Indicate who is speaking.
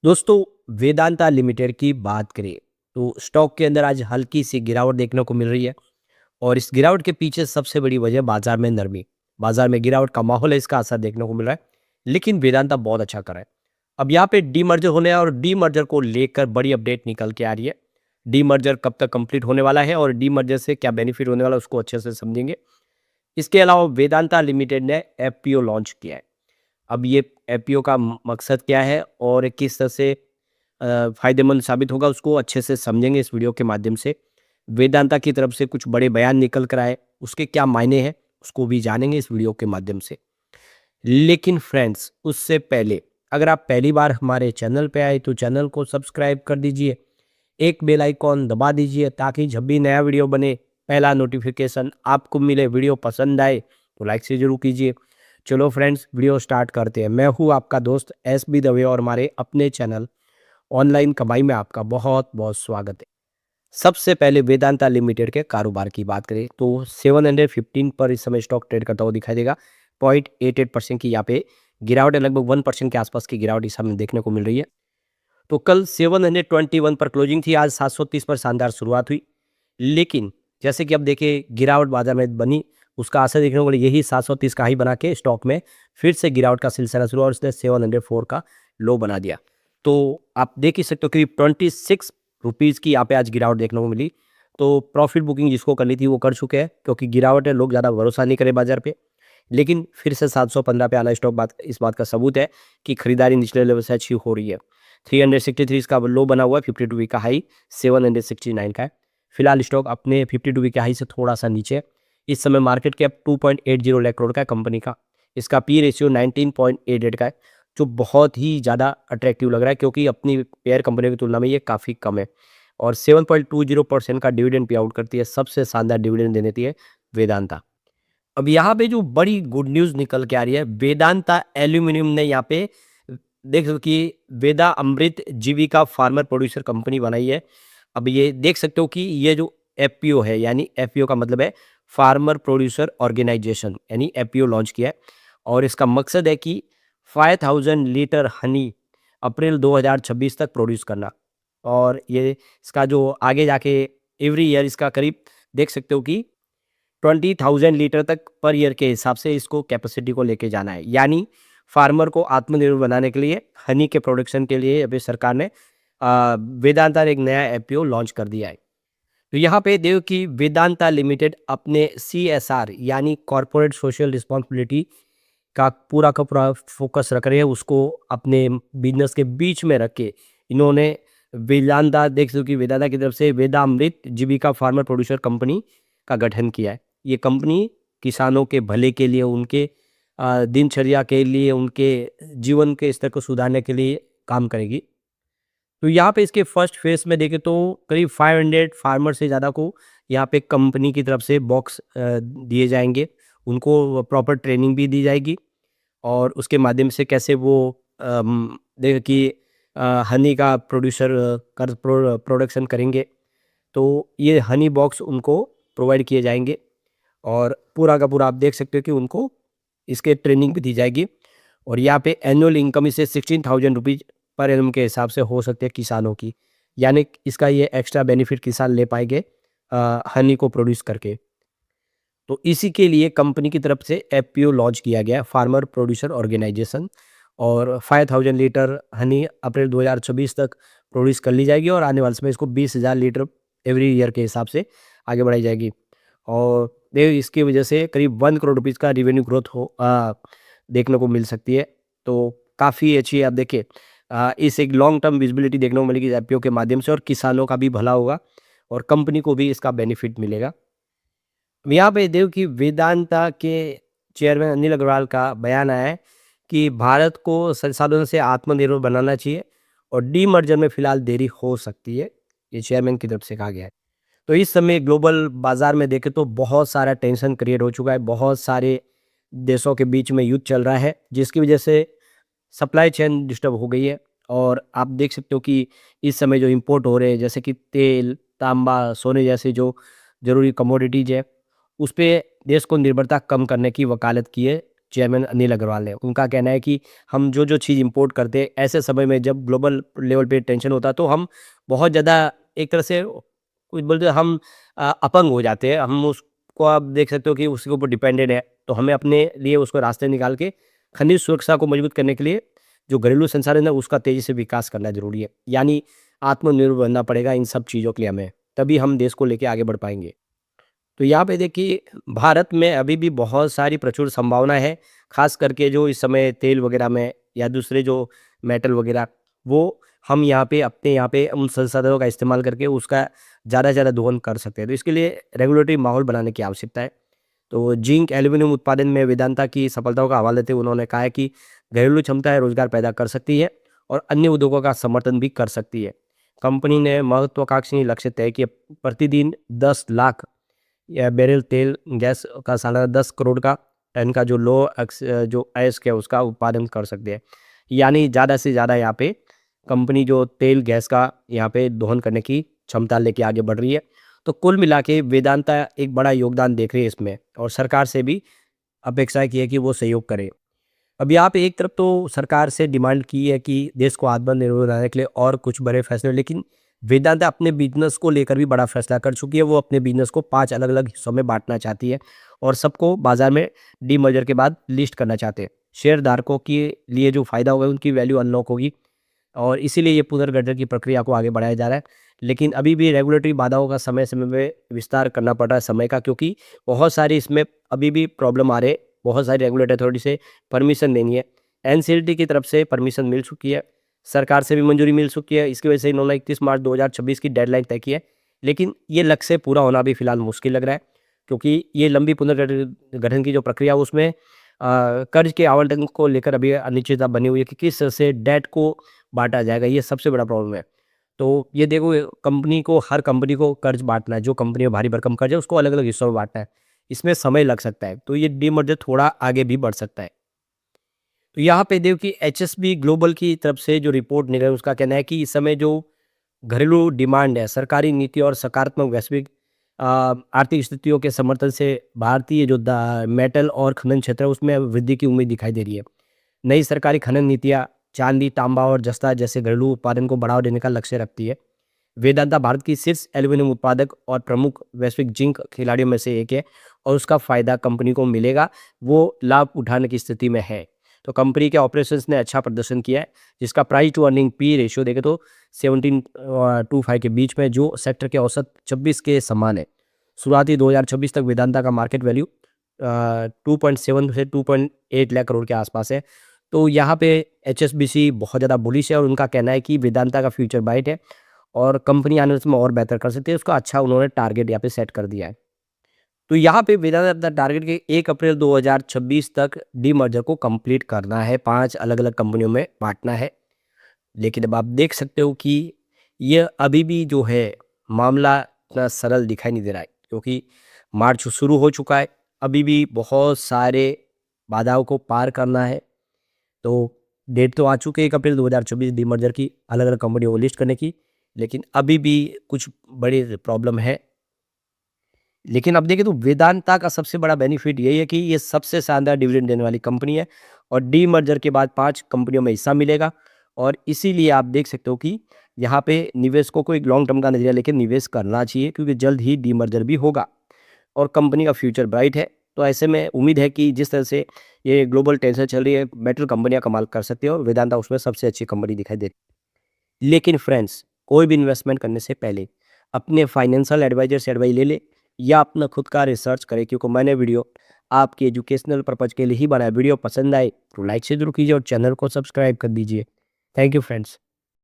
Speaker 1: दोस्तों, वेदांता लिमिटेड की बात करें तो स्टॉक के अंदर आज हल्की सी गिरावट देखने को मिल रही है। और इस गिरावट के पीछे सबसे बड़ी वजह बाजार में नरमी। बाजार में गिरावट का माहौल है, इसका असर देखने को मिल रहा है। लेकिन वेदांता बहुत अच्छा कर रहा है। अब यहाँ पे डीमर्जर होने और डीमर्जर को लेकर बड़ी अपडेट निकल के आ रही है। डीमर्जर कब तक कंप्लीट होने वाला है और डीमर्जर से क्या बेनिफिट होने वाला है, उसको अच्छे से समझेंगे। इसके अलावा वेदांता लिमिटेड ने एफपीओ लॉन्च किया है। अब ये एफपीओ का मकसद क्या है और किस तरह से फ़ायदेमंद साबित होगा, उसको अच्छे से समझेंगे इस वीडियो के माध्यम से। वेदांता की तरफ से कुछ बड़े बयान निकल कर आए, उसके क्या मायने हैं, उसको भी जानेंगे इस वीडियो के माध्यम से। लेकिन फ्रेंड्स, उससे पहले अगर आप पहली बार हमारे चैनल पे आए तो चैनल को सब्सक्राइब कर दीजिए, एक बेल आइकॉन दबा दीजिए ताकि जब भी नया वीडियो बने पहला नोटिफिकेशन आपको मिले। वीडियो पसंद आए तो लाइक से जरूर कीजिए। चलो फ्रेंड्स, वीडियो स्टार्ट करते हैं। मैं हूँ आपका दोस्त एस बी दवे और हमारे अपने चैनल ऑनलाइन कमाई में आपका बहुत बहुत स्वागत है। सबसे पहले वेदांता लिमिटेड के कारोबार की बात करें तो 715 पर इस समय स्टॉक ट्रेड करता हुआ दिखाई देगा। 0.88% की यहाँ पे गिरावट है, लगभग 1% के आसपास की गिरावट इस समय देखने को मिल रही है। तो कल 721 पर क्लोजिंग थी, आज 730 पर शानदार शुरुआत हुई। लेकिन जैसे कि अब देखिए गिरावट बाजार में बनी, उसका असर देखने को मिला। यही 730 का हाई बना के स्टॉक में फिर से गिरावट का सिलसिला शुरू हुआ और उसने 704 का लो बना दिया। तो आप देख ही सकते हो कि 26 रुपीज़ की यहाँ पे आज गिरावट देखने को मिली। तो प्रॉफिट बुकिंग जिसको करनी थी वो कर चुके हैं, क्योंकि गिरावट है, लोग ज़्यादा भरोसा नहीं करें बाजार पे। लेकिन फिर से 715 पे आना स्टॉक बात इस बात का सबूत है कि खरीदारी निचले लेवल से अच्छी हो रही है। 363 इसका लो बना हुआ है, 52 वीक का हाई 769 का है। फिलहाल स्टॉक अपने 52 वीक के हाई से थोड़ा सा नीचे है। इस समय मार्केट कैप 2.80 लाख करोड़ का है कंपनी का। इसका पी रेशियो 19.88 का है, जो बहुत ही ज़्यादा अट्रैक्टिव लग रहा है, क्योंकि अपनी पेयर कंपनियों की तुलना में ये काफ़ी कम है। और 7.20% का डिविडेंड पे आउट करती है। सबसे शानदार डिविडेंड देती है वेदांता। अब यहाँ पे जो बड़ी गुड न्यूज़ निकल के आ रही है, वेदांता एल्यूमिनियम ने यहाँ पे देख सकते हो कि वेदा अमृत जीविका फार्मर प्रोड्यूसर कंपनी बनाई है। अब ये देख सकते हो कि ये जो एफपीओ है, यानी एफपीओ का मतलब है फार्मर प्रोड्यूसर ऑर्गेनाइजेशन, यानी एफपीओ लॉन्च किया है। और इसका मकसद है कि 5000 लीटर हनी अप्रैल 2026 तक प्रोड्यूस करना। और ये इसका जो आगे जाके एवरी ईयर इसका करीब देख सकते हो कि 20,000 लीटर तक पर ईयर के हिसाब से इसको कैपेसिटी को लेके जाना है। यानी फार्मर को आत्मनिर्भर बनाने के लिए, हनी के प्रोडक्शन के लिए अभी सरकार ने वेदांता ने एक नया एफपीओ लॉन्च कर दिया है। तो यहाँ पे देखो कि वेदांता लिमिटेड अपने सीएसआर यानी कॉर्पोरेट सोशल रिस्पॉन्सिबिलिटी का पूरा फोकस रख रहे हैं, उसको अपने बिजनेस के बीच में रख के इन्होंने वेदांता देख सकते हो कि वेदांता की तरफ से वेदा अमृत जीविका फार्मर प्रोड्यूसर कंपनी का गठन किया है। ये कंपनी किसानों के भले के लिए, उनके दिनचर्या के लिए, उनके जीवन के स्तर को सुधारने के लिए काम करेगी। तो यहाँ पे इसके फर्स्ट फेज में देखें तो करीब 500 फार्मर से ज़्यादा को यहाँ पे कंपनी की तरफ से बॉक्स दिए जाएंगे। उनको प्रॉपर ट्रेनिंग भी दी जाएगी और उसके माध्यम से कैसे वो देखें कि हनी का प्रोडक्शन करेंगे। तो ये हनी बॉक्स उनको प्रोवाइड किए जाएंगे और पूरा का पूरा आप देख सकते हो कि उनको इसके ट्रेनिंग भी दी जाएगी। और यहाँ पे एनुअल इनकम इसे 16,000 रुपीज़ पर एनम के हिसाब से हो सकते हैं किसानों की। यानी इसका ये एक्स्ट्रा बेनिफिट किसान ले पाएंगे हनी को प्रोड्यूस करके। तो इसी के लिए कंपनी की तरफ से एफपीओ लॉन्च किया गया, फार्मर प्रोड्यूसर ऑर्गेनाइजेशन। और 5000 लीटर हनी अप्रैल 2026 तक प्रोड्यूस कर ली जाएगी और आने वाले समय इसको 20,000 लीटर एवरी ईयर के हिसाब से आगे बढ़ाई जाएगी। और इसकी वजह से करीब 1 करोड़ रुपीज़ का रेवेन्यू ग्रोथ देखने को मिल सकती है। तो काफ़ी अच्छी है। आप देखिए इस एक लॉन्ग टर्म विजिबिलिटी देखने को मिलेगी एफपीओ के माध्यम से और किसानों का भी भला होगा और कंपनी को भी इसका बेनिफिट मिलेगा। यहाँ पे देखो कि वेदांता के चेयरमैन अनिल अग्रवाल का बयान आया है कि भारत को संसाधनों से आत्मनिर्भर बनाना चाहिए और डीमर्जर में फिलहाल देरी हो सकती है, ये चेयरमैन की तरफ से कहा गया है। तो इस समय ग्लोबल बाजार में देखें तो बहुत सारा टेंशन क्रिएट हो चुका है, बहुत सारे देशों के बीच में युद्ध चल रहा है, जिसकी वजह से सप्लाई चेन डिस्टर्ब हो गई है। और आप देख सकते हो कि इस समय जो इंपोर्ट हो रहे हैं, जैसे कि तेल, तांबा, सोने जैसे जो ज़रूरी कमोडिटीज है, उस पे देश को निर्भरता कम करने की वकालत की है चेयरमैन अनिल अग्रवाल है। उनका कहना है कि हम जो चीज़ इंपोर्ट करते हैं ऐसे समय में जब ग्लोबल लेवल पे टेंशन होता है तो हम बहुत ज़्यादा एक तरह से कुछ बोलते हैं हम अपंग हो जाते हैं। हम उसको आप देख सकते हो कि उसके ऊपर डिपेंडेंट है, तो हमें अपने लिए उसको रास्ते निकाल के खनिज सुरक्षा को मजबूत करने के लिए जो घरेलू संसाधन है उसका तेज़ी से विकास करना ज़रूरी है। यानी आत्मनिर्भर बनना पड़ेगा इन सब चीज़ों के लिए हमें, तभी हम देश को लेके आगे बढ़ पाएँगे। तो यहाँ पे देखिए भारत में अभी भी बहुत सारी प्रचुर संभावना है, ख़ास करके जो इस समय तेल वगैरह में या दूसरे जो मेटल वगैरह, वो हम यहाँ पे अपने यहाँ पे उन संसाधनों का इस्तेमाल करके उसका ज़्यादा से ज़्यादा दोहन कर सकते हैं। तो इसके लिए रेगुलेटरी माहौल बनाने की आवश्यकता है। तो जिंक एल्यूमीनियम उत्पादन में वेदांता की सफलताओं का हवाला देते हुए उन्होंने कहा है कि घरेलू क्षमता है रोजगार पैदा कर सकती है और अन्य उद्योगों का समर्थन भी कर सकती है। कंपनी ने महत्वाकांक्षी लक्ष्य तय किए, प्रतिदिन 10 लाख या बैरल तेल गैस का सालाना 10 करोड़ का टन का जो जो अयस्क है उसका उत्पादन कर सकते हैं। यानी ज़्यादा से ज़्यादा यहाँ पे कंपनी जो तेल गैस का यहाँ पे दोहन करने की क्षमता लेके आगे बढ़ रही है। तो कुल मिला के वेदांता एक बड़ा योगदान देख रही है इसमें और सरकार से भी अपेक्षा की है कि वो सहयोग करे। अब यहाँ पे एक तरफ तो सरकार से डिमांड की है कि देश को आत्मनिर्भर बनाने के लिए और कुछ बड़े फैसले, लेकिन वेदांता अपने बिजनेस को लेकर भी बड़ा फैसला कर चुकी है। वो अपने बिजनेस को 5 अलग-अलग हिस्सों में बाँटना चाहती है और सबको बाज़ार में डीमर्जर के बाद लिस्ट करना चाहते हैं। शेयरधारकों के लिए जो फ़ायदा होगा उनकी वैल्यू अनलॉक होगी और इसीलिए ये पुनर्गठन की प्रक्रिया को आगे बढ़ाया जा रहा है। लेकिन अभी भी रेगुलेटरी बाधाओं का समय-समय में विस्तार करना पड़ रहा है समय का, क्योंकि बहुत सारी इसमें अभी भी प्रॉब्लम आ रहे हैं। बहुत सारी रेगुलेटरी अथॉरिटी से परमिशन लेनी है। एनसीएलटी की तरफ से परमिशन मिल चुकी है, सरकार से भी मंजूरी मिल चुकी है। इसकी वजह से इन्होंने 31 मार्च 2026 की डेडलाइन तय की है। लेकिन ये लक्ष्य पूरा होना भी फिलहाल मुश्किल लग रहा है, क्योंकि ये लंबी पुनर्गठन की जो प्रक्रिया है उसमें कर्ज के आवंटन को लेकर अभी अनिश्चितता बनी हुई है कि किस तरह से डेट को बाँटा जाएगा, ये सबसे बड़ा प्रॉब्लम है। तो ये देखो हर कंपनी को कर्ज बाँटना है, जो कंपनी में भारी भरकम कर्ज है उसको अलग-अलग हिस्सों में बाँटना है। इसमें समय लग सकता है, तो ये डीमर्जर थोड़ा आगे भी बढ़ सकता है। तो यहाँ पे देखो कि एचएसबी ग्लोबल की तरफ से जो रिपोर्ट निकला है उसका कहना है कि इस समय जो घरेलू डिमांड है, सरकारी नीति और सकारात्मक वैश्विक आर्थिक स्थितियों के समर्थन से भारतीय जो मेटल और खनन क्षेत्र है उसमें वृद्धि की उम्मीद दिखाई दे रही है। नई सरकारी खनन नीतियाँ चांदी, तांबा और जस्ता जैसे घरेलू उत्पादन को बढ़ावा देने का लक्ष्य रखती है। वेदांता भारत की शीर्ष एल्यूमीनियम उत्पादक और प्रमुख वैश्विक जिंक खिलाड़ियों में से एक है और उसका फायदा कंपनी को मिलेगा, वो लाभ उठाने की स्थिति में है। तो कंपनी के ऑपरेशंस ने अच्छा प्रदर्शन किया है, जिसका price to earning P ratio देखें तो 17 टू 5 के बीच में, जो सेक्टर के औसत 26 के समान है। शुरुआती 2026 तक वेदांता का मार्केट वैल्यू 2.7 से 2.8 लाख करोड़ के आसपास है। तो यहाँ पे एचएसबीसी बहुत ज़्यादा बुलिश है और उनका कहना है कि वेदांता का फ्यूचर ब्राइट है और कंपनी आने वाले समय और बेहतर कर सकती है। उसका अच्छा उन्होंने टारगेट यहाँ पे सेट कर दिया है। तो यहाँ पे वेदांता अपना टारगेट के 1 अप्रैल 2026 तक डीमर्जर को कंप्लीट करना है, 5 अलग-अलग कंपनियों में बाँटना है। लेकिन अब आप देख सकते हो कि ये अभी भी जो है मामला इतना सरल दिखाई नहीं दे रहा है, क्योंकि मार्च शुरू हो चुका है, अभी भी बहुत सारे बाधाओं को पार करना है। तो डेट तो आ चुकी है 1 अप्रैल 2024 डीमर्जर की अलग-अलग कंपनियों को लिस्ट करने की, लेकिन अभी भी कुछ बड़ी प्रॉब्लम है। लेकिन अब देखें तो वेदांता का सबसे बड़ा बेनिफिट यही है कि ये सबसे शानदार डिविडेंड देने वाली कंपनी है और डीमर्जर के बाद 5 कंपनियों में हिस्सा मिलेगा और इसीलिए आप देख सकते हो कि यहाँ पे निवेशकों को एक लॉन्ग टर्म का नज़रिया लेकर निवेश करना चाहिए, क्योंकि जल्द ही डीमर्जर भी होगा और कंपनी का फ्यूचर ब्राइट है। तो ऐसे में उम्मीद है कि जिस तरह से ये ग्लोबल टेंशन चल रही है, मेटल कंपनियां कमाल कर सकती है और वेदांता उसमें सबसे अच्छी कंपनी दिखाई दे रही है। लेकिन फ्रेंड्स, कोई भी इन्वेस्टमेंट करने से पहले अपने फाइनेंशियल एडवाइजर से एडवाइस ले ले या अपना खुद का रिसर्च करें, क्योंकि मैंने वीडियो आपके एजुकेशनल पर्पज़ के लिए ही बनाया। वीडियो पसंद आए तो लाइक से जरूर कीजिए और चैनल को सब्सक्राइब कर दीजिए। Thank you friends.